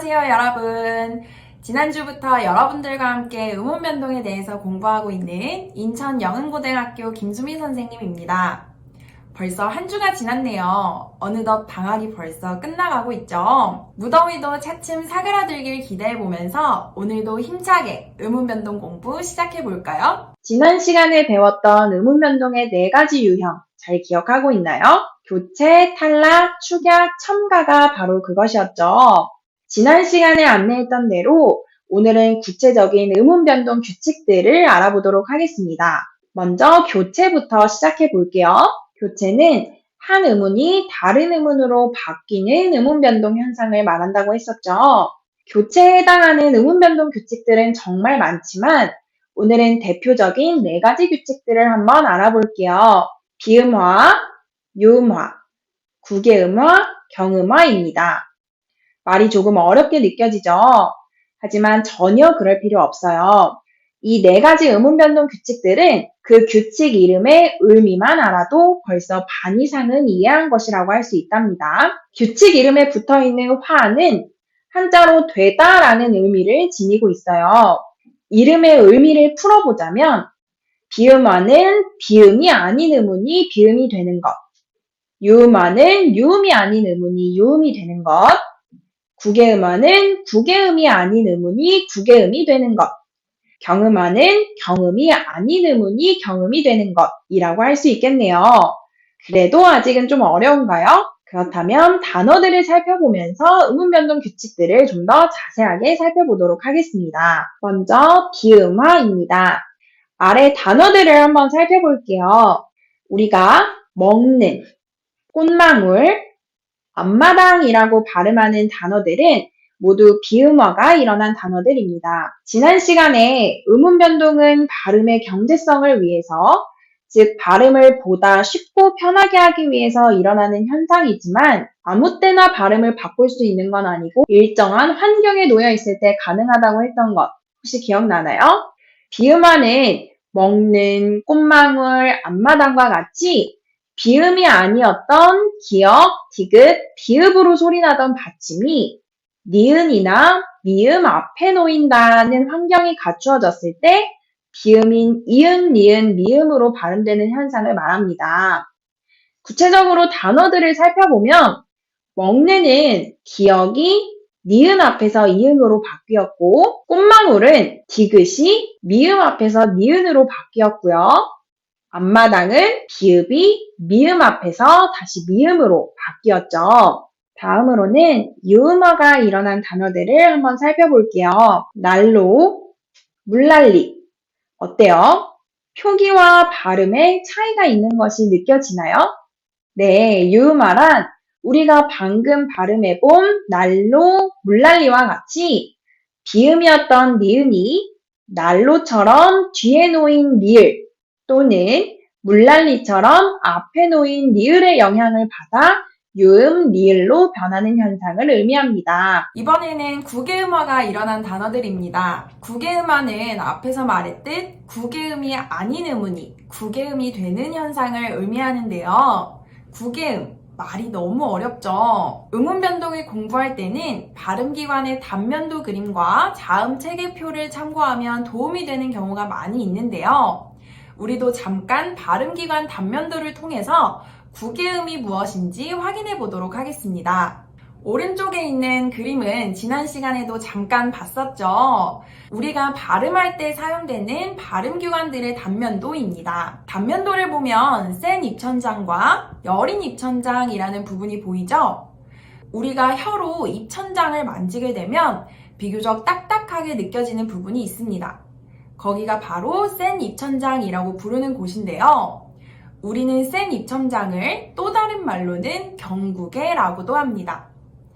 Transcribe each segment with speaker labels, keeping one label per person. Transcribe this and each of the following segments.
Speaker 1: 안녕하세요, 여러분. 지난주부터 여러분들과 함께 음운변동에 대해서 공부하고 있는 인천 영흥고등학교 김수미 선생님입니다. 벌써 한 주가 지났네요. 어느덧 방학이 벌써 끝나가고 있죠. 무더위도 차츰 사그라들길 기대해보면서 오늘도 힘차게 음운변동 공부 시작해볼까요?
Speaker 2: 지난 시간에 배웠던 음운변동의 4가지 유형 잘 기억하고 있나요? 교체, 탈락, 축약, 첨가가 바로 그것이었죠. 지난 시간에 안내했던 대로 오늘은 구체적인 음운변동 규칙들을 알아보도록 하겠습니다. 먼저 교체부터 시작해 볼게요. 교체는 한 음운이 다른 음운으로 바뀌는 음운변동 현상을 말한다고 했었죠. 교체에 해당하는 음운변동 규칙들은 정말 많지만 오늘은 대표적인 4가지 규칙들을 한번 알아볼게요. 비음화, 유음화, 구개음화, 경음화입니다. 말이 조금 어렵게 느껴지죠? 하지만 전혀 그럴 필요 없어요. 이 4가지 음운변동 규칙들은 그 규칙 이름의 의미만 알아도 벌써 반 이상은 이해한 것이라고 할 수 있답니다. 규칙 이름에 붙어있는 화는 한자로 되다라는 의미를 지니고 있어요. 이름의 의미를 풀어보자면 비음화는 비음이 아닌 음운이 비음이 되는 것, 유음화는 유음이 아닌 음운이 유음이 되는 것, 구개음화는 구개음이 아닌 음운이 구개음이 되는 것, 경음화는 경음이 아닌 음운이 경음이 되는 것이라고 할 수 있겠네요. 그래도 아직은 좀 어려운가요? 그렇다면 단어들을 살펴보면서 음운변동 규칙들을 좀 더 자세하게 살펴보도록 하겠습니다. 먼저 비음화입니다. 아래 단어들을 한번 살펴볼게요. 우리가 먹는, 꽃망울, 앞마당이라고 발음하는 단어들은 모두 비음화가 일어난 단어들입니다. 지난 시간에 음운변동은 발음의 경제성을 위해서, 즉 발음을 보다 쉽고 편하게 하기 위해서 일어나는 현상이지만 아무 때나 발음을 바꿀 수 있는 건 아니고 일정한 환경에 놓여 있을 때 가능하다고 했던 것 혹시 기억나나요? 비음화는 먹는, 꽃망울, 앞마당과 같이 비음이 아니었던 기역, 디귿, 비읍으로 소리나던 받침이 니은이나 미음 앞에 놓인다는 환경이 갖추어졌을 때 비음인 이은, 니은, 미음으로 발음되는 현상을 말합니다. 구체적으로 단어들을 살펴보면 먹는은 기역이 니은 앞에서 이응으로 바뀌었고 꽃망울은 디귿이 미음 앞에서 니은으로 바뀌었고요. 앞마당은 비읍이 미음 앞에서 다시 미음으로 바뀌었죠. 다음으로는 유음화가 일어난 단어들을 한번 살펴볼게요. 난로, 물난리. 어때요? 표기와 발음에 차이가 있는 것이 느껴지나요? 네, 유음화란 우리가 방금 발음해본 난로, 물난리와 같이 비음이었던 니은이 난로처럼 뒤에 놓인 리을 또는 물난리처럼 앞에 놓인 리을의 영향을 받아 유음, 리을로 변하는 현상을 의미합니다.
Speaker 1: 이번에는 구개음화가 일어난 단어들입니다. 구개음화는 앞에서 말했듯 구개음이 아닌 음운이 구개음이 되는 현상을 의미하는데요. 구개음, 말이 너무 어렵죠? 음운변동을 공부할 때는 발음기관의 단면도 그림과 자음 체계표를 참고하면 도움이 되는 경우가 많이 있는데요. 우리도 잠깐 발음기관 단면도를 통해서 구개음이 무엇인지 확인해 보도록 하겠습니다. 오른쪽에 있는 그림은 지난 시간에도 잠깐 봤었죠. 우리가 발음할 때 사용되는 발음기관들의 단면도입니다. 단면도를 보면 센 입천장과 여린 입천장이라는 부분이 보이죠? 우리가 혀로 입천장을 만지게 되면 비교적 딱딱하게 느껴지는 부분이 있습니다. 거기가 바로 센 입천장이라고 부르는 곳인데요. 우리는 센 입천장을 또 다른 말로는 경구개라고도 합니다.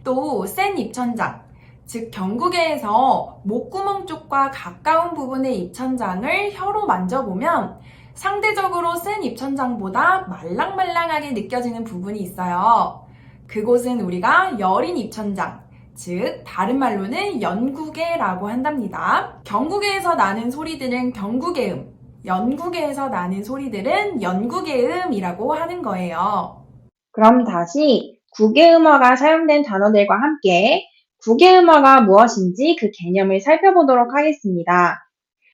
Speaker 1: 또 센 입천장, 즉 경구개에서 목구멍 쪽과 가까운 부분의 입천장을 혀로 만져보면 상대적으로 센 입천장보다 말랑말랑하게 느껴지는 부분이 있어요. 그곳은 우리가 여린 입천장, 즉 다른 말로는 연구개라고 한답니다. 경구개에서 나는 소리들은 경구개음, 연구개에서 나는 소리들은 연구개음이라고 하는 거예요.
Speaker 2: 그럼 다시 구개음화가 사용된 단어들과 함께 국외음어가 무엇인지 그 개념을 살펴보도록 하겠습니다.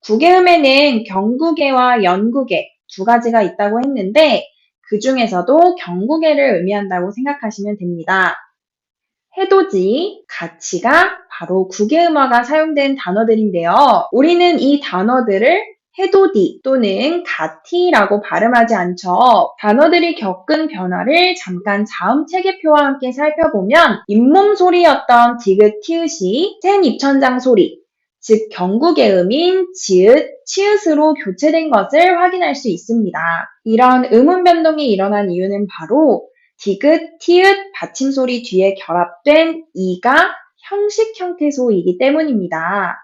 Speaker 2: 국외음에는 경국애와 연국애 두 가지가 있다고 했는데 그 중에서도 경국애를 의미한다고 생각하시면 됩니다. 해돋이, 가치가 바로 국외음어가 사용된 단어들인데요. 우리는 이 단어들을 해돋이 또는 가티라고 발음하지 않죠. 단어들이 겪은 변화를 잠깐 자음 체계표와 함께 살펴보면 잇몸 소리였던 디귿, 티읕이 센 입천장 소리, 즉 경국의 음인 지읒, 치읓으로 교체된 것을 확인할 수 있습니다. 이런 음운 변동이 일어난 이유는 바로 디귿, 티읕, 받침소리 뒤에 결합된 이가 형식 형태소이기 때문입니다.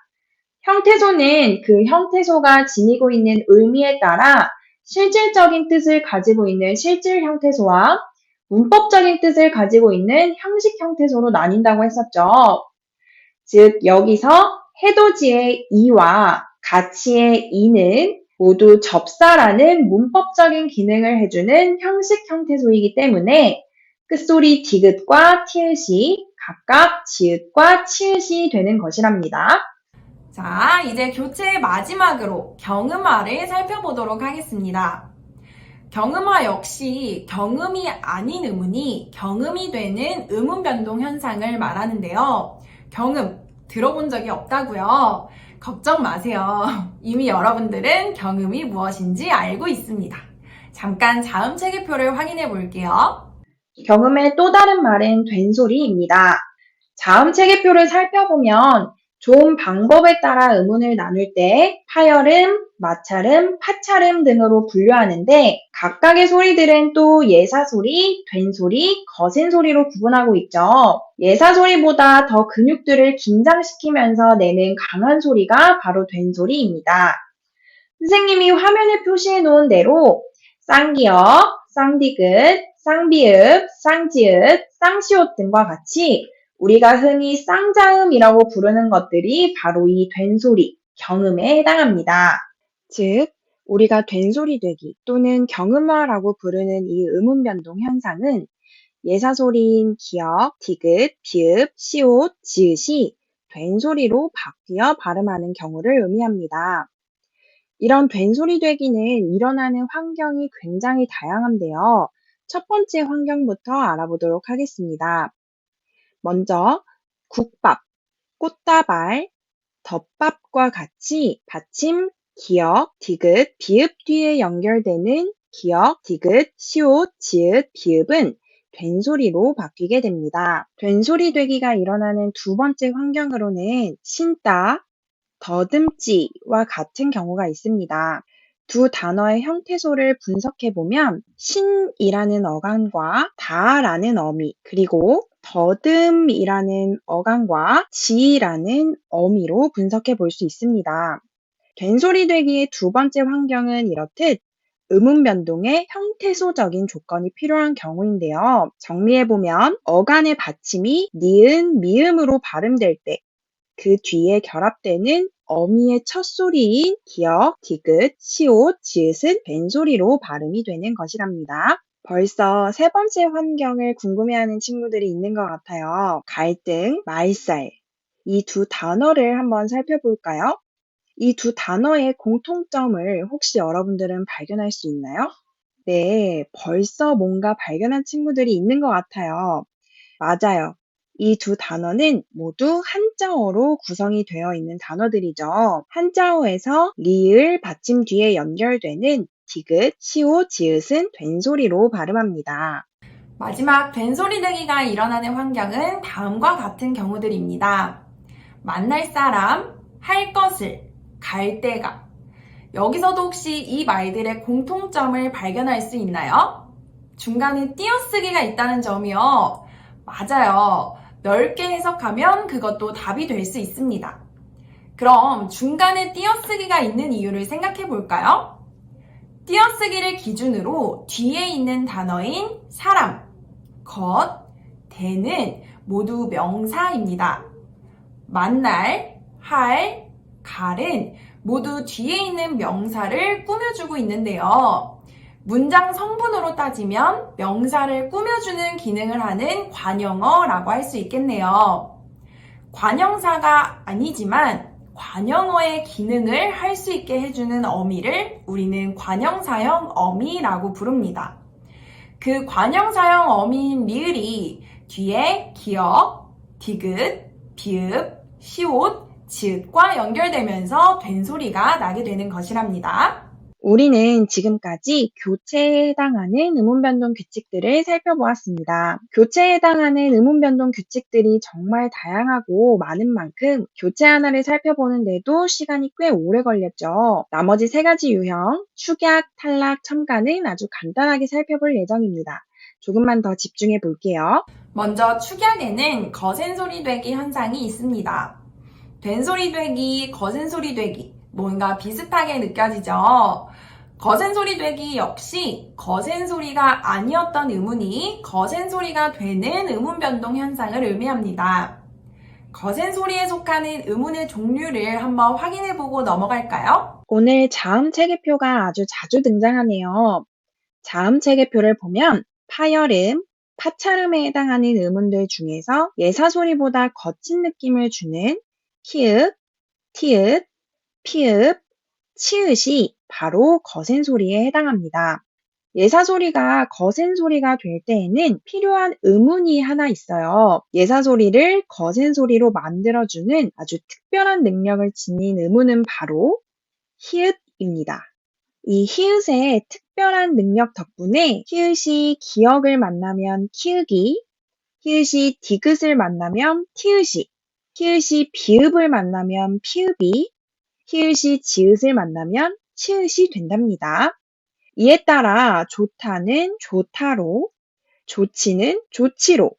Speaker 2: 형태소는 그 형태소가 지니고 있는 의미에 따라 실질적인 뜻을 가지고 있는 실질 형태소와 문법적인 뜻을 가지고 있는 형식 형태소로 나뉜다고 했었죠. 즉 여기서 해돋이의 이와 가치의 이는 모두 접사라는 문법적인 기능을 해주는 형식 형태소이기 때문에 끝소리 디귿과 티읕이 각각 지읒과 치읓이 되는 것이랍니다.
Speaker 1: 자, 이제 교체의 마지막으로 경음화를 살펴보도록 하겠습니다. 경음화 역시 경음이 아닌 음운이 경음이 되는 음운 변동 현상을 말하는데요. 경음 들어본 적이 없다고요? 걱정 마세요. 이미 여러분들은 경음이 무엇인지 알고 있습니다. 잠깐 자음 체계표를 확인해 볼게요.
Speaker 2: 경음의 또 다른 말은 된소리입니다. 자음 체계표를 살펴보면 좋은 방법에 따라 음운을 나눌 때 파열음, 마찰음, 파찰음 등으로 분류하는데 각각의 소리들은 또 예사소리, 된소리, 거센소리로 구분하고 있죠. 예사소리보다 더 근육들을 긴장시키면서 내는 강한 소리가 바로 된소리입니다. 선생님이 화면에 표시해 놓은 대로 쌍기역, 쌍디귿, 쌍비읍, 쌍지읒, 쌍시옷 등과 같이 우리가 흔히 쌍자음이라고 부르는 것들이 바로 이 된소리, 경음에 해당합니다. 즉, 우리가 된소리 되기 또는 경음화라고 부르는 이 음운 변동 현상은 예사소리인 기역, 디귿, 비읍, 시옷, 지읒이 된소리로 바뀌어 발음하는 경우를 의미합니다. 이런 된소리 되기는 일어나는 환경이 굉장히 다양한데요. 첫 번째 환경부터 알아보도록 하겠습니다. 먼저 국밥, 꽃다발, 덮밥과 같이 받침, 기역, 디귿, 비읍 뒤에 연결되는 기역, 디귿, 시옷, 지읒, 비읍은 된소리로 바뀌게 됩니다. 된소리 되기가 일어나는 두 번째 환경으로는 신따, 더듬지와 같은 경우가 있습니다. 두 단어의 형태소를 분석해보면 신이라는 어감과 다라는 어미, 그리고 더듬이라는 어감과 지라는 어미로 분석해 볼 수 있습니다. 된소리 되기의 두 번째 환경은 이렇듯 음운 변동의 형태소적인 조건이 필요한 경우인데요. 정리해보면 어간의 받침이 니은, 미음으로 발음될 때 그 뒤에 결합되는 어미의 첫 소리인 기역, 디귿, 시옷, 지읒은 된소리로 발음이 되는 것이랍니다. 벌써 세 번째 환경을 궁금해하는 친구들이 있는 것 같아요. 갈등, 말살. 이 두 단어를 한번 살펴볼까요? 이 두 단어의 공통점을 혹시 여러분들은 발견할 수 있나요? 네, 벌써 뭔가 발견한 친구들이 있는 것 같아요. 맞아요. 이 두 단어는 모두 한자어로 구성이 되어 있는 단어들이죠. 한자어에서 리을 받침 뒤에 연결되는 디귿, 시옷, 지읒은 된소리로 발음합니다.
Speaker 1: 마지막 된소리 되기가 일어나는 환경은 다음과 같은 경우들입니다. 만날 사람, 할 것을, 갈 데가. 여기서도 혹시 이 말들의 공통점을 발견할 수 있나요? 중간에 띄어쓰기가 있다는 점이요. 맞아요. 넓게 해석하면 그것도 답이 될 수 있습니다. 그럼 중간에 띄어쓰기가 있는 이유를 생각해 볼까요? 띄어쓰기를 기준으로 뒤에 있는 단어인 사람, 것, 대는 모두 명사입니다. 만날, 할, 갈은 모두 뒤에 있는 명사를 꾸며주고 있는데요. 문장 성분으로 따지면 명사를 꾸며주는 기능을 하는 관형어라고 할 수 있겠네요. 관형사가 아니지만 관형어의 기능을 할 수 있게 해주는 어미를 우리는 관형사형 어미라고 부릅니다. 그 관형사형 어미인 리을이 뒤에 기역, 디귿, 비읍, 시옷, 지읒과 연결되면서 된소리가 나게 되는 것이랍니다.
Speaker 2: 우리는 지금까지 교체에 해당하는 의문변동 규칙들을 살펴보았습니다. 교체에 해당하는 의문변동 규칙들이 정말 다양하고 많은 만큼 교체 하나를 살펴보는데도 시간이 꽤 오래 걸렸죠. 나머지 세 가지 유형, 축약, 탈락, 첨가는 아주 간단하게 살펴볼 예정입니다. 조금만 더 집중해 볼게요.
Speaker 1: 먼저 축약에는 거센소리 되기 현상이 있습니다. 된소리 되기, 거센소리 되기, 뭔가 비슷하게 느껴지죠? 거센소리 되기 역시 거센소리가 아니었던 의문이 거센소리가 되는 의문변동 현상을 의미합니다. 거센소리에 속하는 의문의 종류를 한번 확인해보고 넘어갈까요?
Speaker 2: 오늘 자음 체계표가 아주 자주 등장하네요. 자음 체계표를 보면 파열음, 파찰음에 해당하는 의문들 중에서 예사소리보다 거친 느낌을 주는 키읔, 티읕, 피읕, 치읓이 바로 거센소리에 해당합니다. 예사소리가 거센소리가 될 때에는 필요한 의문이 하나 있어요. 예사소리를 거센소리로 만들어주는 아주 특별한 능력을 지닌 의문은 바로 히읗입니다. 이 히읗의 특별한 능력 덕분에 히읗이 기역을 만나면 키읔이, 히읗이 디귿을 만나면 티읕이, 히읗이 비읍을 만나면 피읍이, 히읗이 지읒을 만나면 치읓이 된답니다. 이에 따라 좋다는 좋다로, 좋지는 좋지로,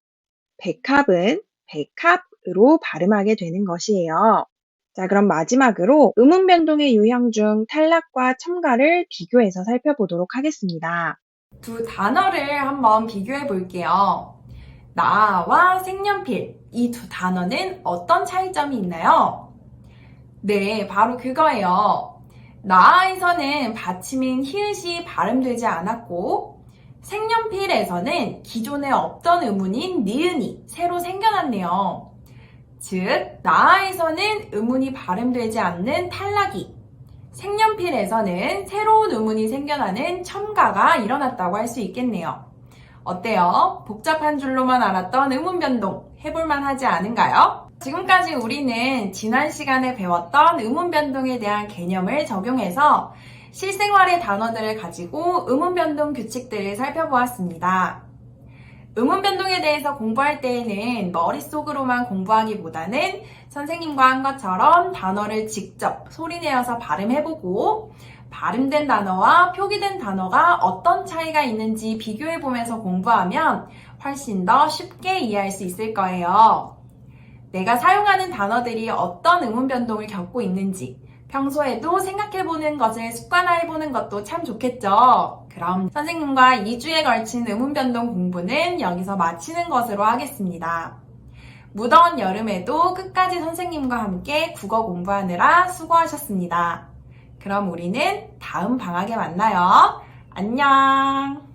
Speaker 2: 백합은 백합으로 발음하게 되는 것이에요. 자, 그럼 마지막으로 의문 변동의 유형 중 탈락과 첨가를 비교해서 살펴보도록 하겠습니다.
Speaker 1: 두 단어를 한번 비교해 볼게요. 나와 색연필, 이 두 단어는 어떤 차이점이 있나요? 네, 바로 그거예요. 나에서는 받침인 히읗이 발음되지 않았고 색연필에서는 기존에 없던 의문인 니은이 새로 생겨났네요. 즉, 나에서는 의문이 발음되지 않는 탈락이, 색연필에서는 새로운 의문이 생겨나는 첨가가 일어났다고 할 수 있겠네요. 어때요? 복잡한 줄로만 알았던 의문 변동 해볼만 하지 않은가요? 지금까지 우리는 지난 시간에 배웠던 의문 변동에 대한 개념을 적용해서 실생활의 단어들을 가지고 의문 변동 규칙들을 살펴보았습니다. 의문 변동에 대해서 공부할 때에는 머릿속으로만 공부하기보다는 선생님과 한 것처럼 단어를 직접 소리내어서 발음해보고 발음된 단어와 표기된 단어가 어떤 차이가 있는지 비교해보면서 공부하면 훨씬 더 쉽게 이해할 수 있을 거예요. 내가 사용하는 단어들이 어떤 의문 변동을 겪고 있는지 평소에도 생각해보는 것을 습관화해보는 것도 참 좋겠죠. 그럼 선생님과 2주에 걸친 의문 변동 공부는 여기서 마치는 것으로 하겠습니다. 무더운 여름에도 끝까지 선생님과 함께 국어 공부하느라 수고하셨습니다. 그럼 우리는 다음 방학에 만나요. 안녕!